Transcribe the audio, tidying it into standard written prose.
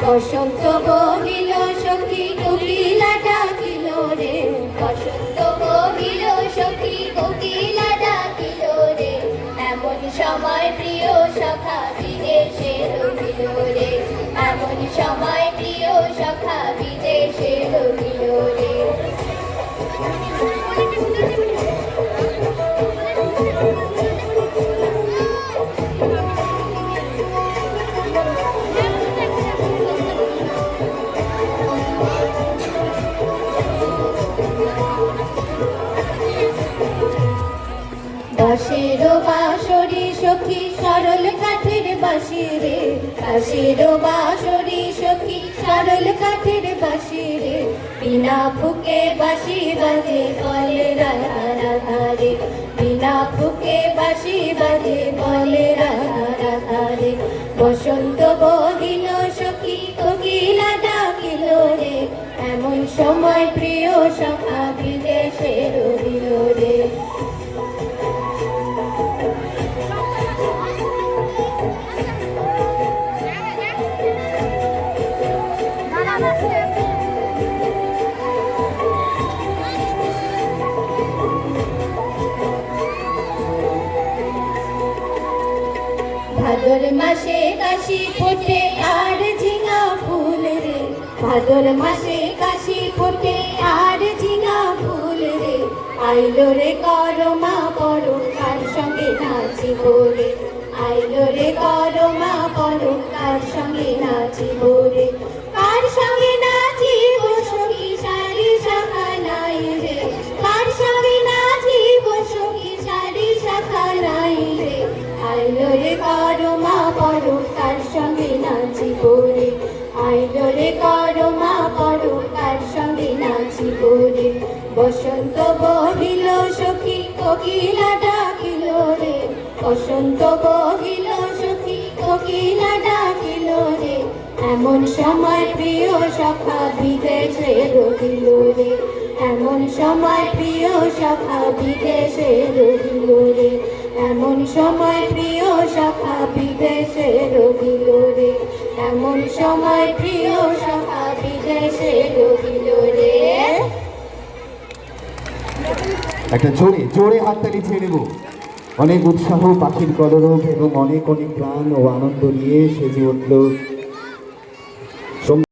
বসন্ত বহিল সখী কোকিলা ডাকিল রে, বসন্ত বহিল সখী কোকিলা ডাকিল রে, এমন সময় প্রিয় সখা বিদেশে রহিল রে, এমন সময় প্রিয় সখা বিদেশে রহিল রে। বাঁশের বাঁশরি সখী সরল কাঠের বাঁশি রে, বাঁশের বাঁশরি সখী সরল কাঠের বাঁশি রে, বিনা ফুকে বাঁশি বাজে বলে রাধা রাধা রে, বিনা ফুকে বাঁশি বাজে বলে রাধা রাধা রে। বসন্ত বহিল সখী কোকিলা ডাকিল রে, এমন সময় প্রিয় সখা বিদেশে রহিল রে। ভাদর মাসে কাশি ফোটে আর ঝিঙা ফুল রে, ভাদর মাসে কাশি ফোটে আর ঝিঙা ফুল রে, আইলো রে করমা পরো কার সঙ্গে নাচিব রে, আইলো রে করমা পরো কার সঙ্গে নাচিব রে, কার সঙ্গে নাচিব সখী সারি শাখা নাই রে, কার সঙ্গে নাচিব সখী সারি শাখা নাই রে, আইলো রে করমা পরো কার সঙ্গে নাচিব রে, আইলো রে করমা পরো কার সঙ্গে নাচিব রে। বসন্ত বহিল সখী কোকিলা ডাকিল রে, বসন্ত বহিল সখী কোকিলা ডাকিল রে, এমন সময় প্রিয় সখা বিদেশে রহিল রে, এমন সময় প্রিয় সখা বিদেশে রহিল রে, এমন সময় প্রিয় সখা বিদেশে রহিল রে, এমন সময় প্রিয় সখা বিদেশে রহিল রে। একটা জোরে জোরে হাততালি ছেড়ে নেব। অনেক উৎসাহ, পাখির কলরব এবং অনেক অনেক প্রাণ ও আনন্দ নিয়ে সেজে উঠল